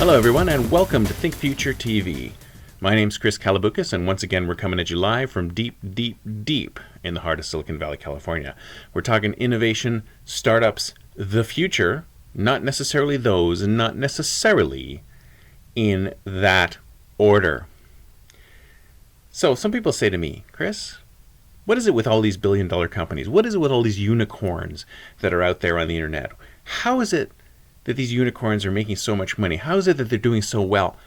Hello everyone and welcome to Think Future TV. My name's Chris Kalaboukis and once again we're coming at you live from deep in the heart of Silicon Valley, California. We're talking innovation, startups, the future, not necessarily those and not necessarily in that order. So some people say to me, Chris, what is it with all these billion-dollar companies? What is it with all these unicorns that are out there on the internet? How is it that these unicorns are making so much money? How is it that they're doing so well?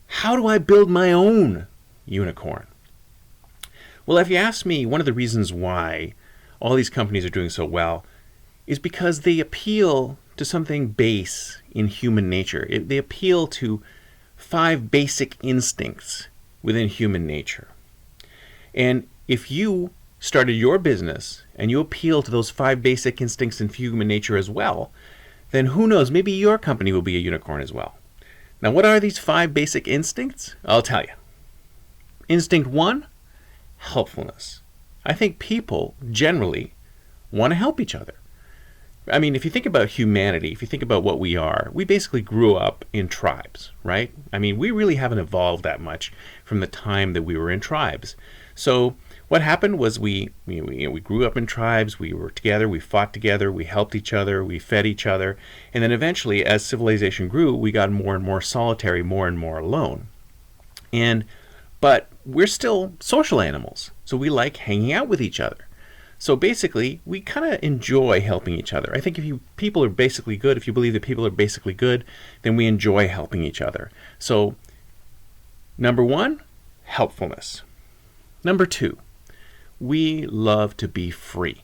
How do I build my own unicorn? Well, if you ask me, one of the reasons why all these companies are doing so well is because they appeal to something base in human nature. They appeal to 5 basic instincts within human nature. And if you started your business and you appeal to those 5 basic instincts in human nature as well, then who knows, maybe your company will be a unicorn as well. Now, what are these 5 basic instincts? I'll tell you. Instinct 1, helpfulness. I think people generally want to help each other. I mean, if you think about humanity, if you think about what we are, we basically grew up in tribes, right? I mean, we really haven't evolved that much from the time that we were in tribes. So what happened was we grew up in tribes, we were together, we fought together, we helped each other, we fed each other, and then eventually as civilization grew, we got more and more solitary, more and more alone. But we're still social animals, so we like hanging out with each other. So basically, we kind of enjoy helping each other. I think if people are basically good, if you believe that people are basically good, then we enjoy helping each other. So, number 1, helpfulness. Number 2, we love to be free.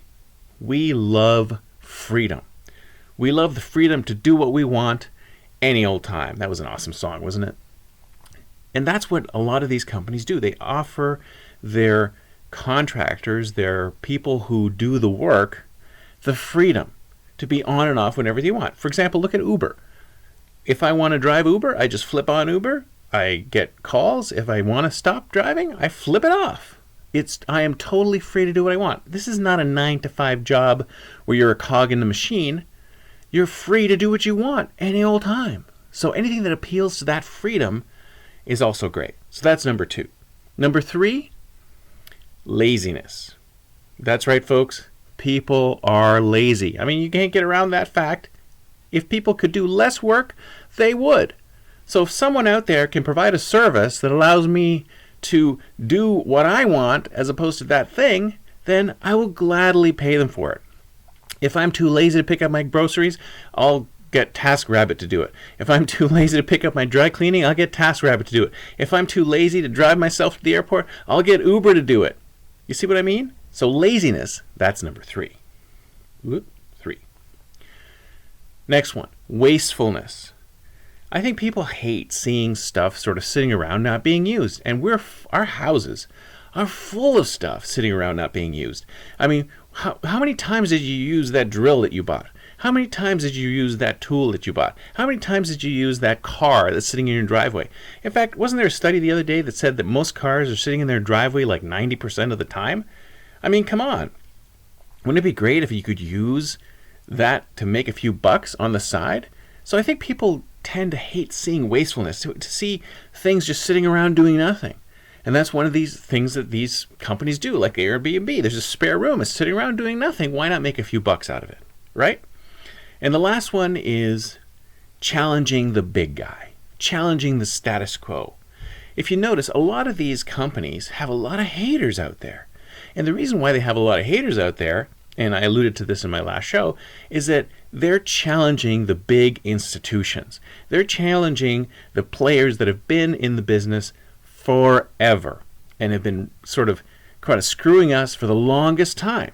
We love freedom. We love the freedom to do what we want any old time. That was an awesome song, wasn't it? And that's what a lot of these companies do. They offer their contractors, their people who do the work, the freedom to be on and off whenever they want. For example, look at Uber. If I want to drive Uber, I just flip on Uber. I get calls. If I want to stop driving, I flip it off. I am totally free to do what I want. This is not a 9-to-5 job where you're a cog in the machine. You're free to do what you want any old time. So anything that appeals to that freedom is also great. So that's number 2. Number 3, laziness. That's right, folks. People are lazy. I mean, you can't get around that fact. If people could do less work, they would. So if someone out there can provide a service that allows me to do what I want as opposed to that thing, then I will gladly pay them for it. If I'm too lazy to pick up my groceries, I'll get TaskRabbit to do it. If I'm too lazy to pick up my dry cleaning, I'll get TaskRabbit to do it. If I'm too lazy to drive myself to the airport, I'll get Uber to do it. You see what I mean? So laziness, that's number 3. 3. Next one, wastefulness. I think people hate seeing stuff sort of sitting around not being used. And our houses are full of stuff sitting around not being used. I mean, how many times did you use that drill that you bought? How many times did you use that tool that you bought? How many times did you use that car that's sitting in your driveway? In fact, wasn't there a study the other day that said that most cars are sitting in their driveway like 90% of the time? I mean, come on. Wouldn't it be great if you could use that to make a few bucks on the side? So I think people tend to hate seeing wastefulness, to see things just sitting around doing nothing. And that's one of these things that these companies do, like Airbnb. There's a spare room. It's sitting around doing nothing. Why not make a few bucks out of it, right? And the last one is challenging the big guy, challenging the status quo. If you notice, a lot of these companies have a lot of haters out there. And the reason why they have a lot of haters out there, and I alluded to this in my last show, is that they're challenging the big institutions. They're challenging the players that have been in the business forever and have been sort of screwing us for the longest time.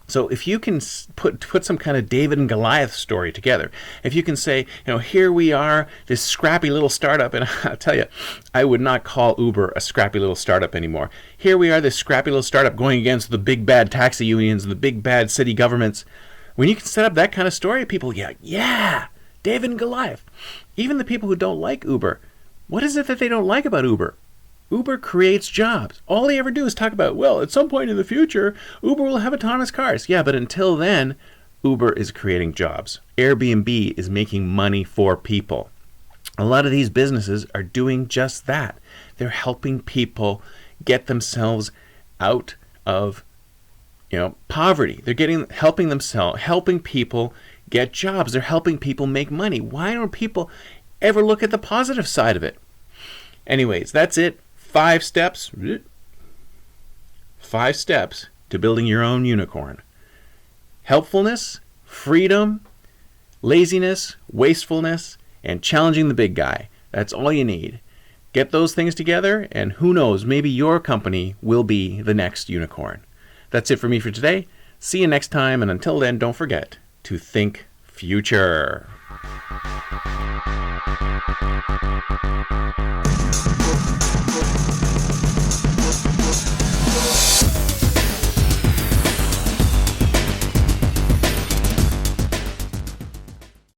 So if you can put some kind of David and Goliath story together, if you can say, here we are, this scrappy little startup, and I'll tell you, I would not call Uber a scrappy little startup anymore. Here we are, this scrappy little startup going against the big bad taxi unions and the big bad city governments. When you can set up that kind of story, people yeah, David and Goliath. Even the people who don't like Uber, what is it that they don't like about Uber? Uber creates jobs. All they ever do is talk about, well, at some point in the future, Uber will have autonomous cars. Yeah, but until then, Uber is creating jobs. Airbnb is making money for people. A lot of these businesses are doing just that. They're helping people get themselves out of poverty. They're helping people get jobs. They're helping people make money. Why don't people ever look at the positive side of it? Anyways, that's it. 5 steps. 5 steps to building your own unicorn. Helpfulness, freedom, laziness, wastefulness, and challenging the big guy. That's all you need. Get those things together, and who knows, maybe your company will be the next unicorn. That's it for me for today. See you next time, and until then, don't forget to think future.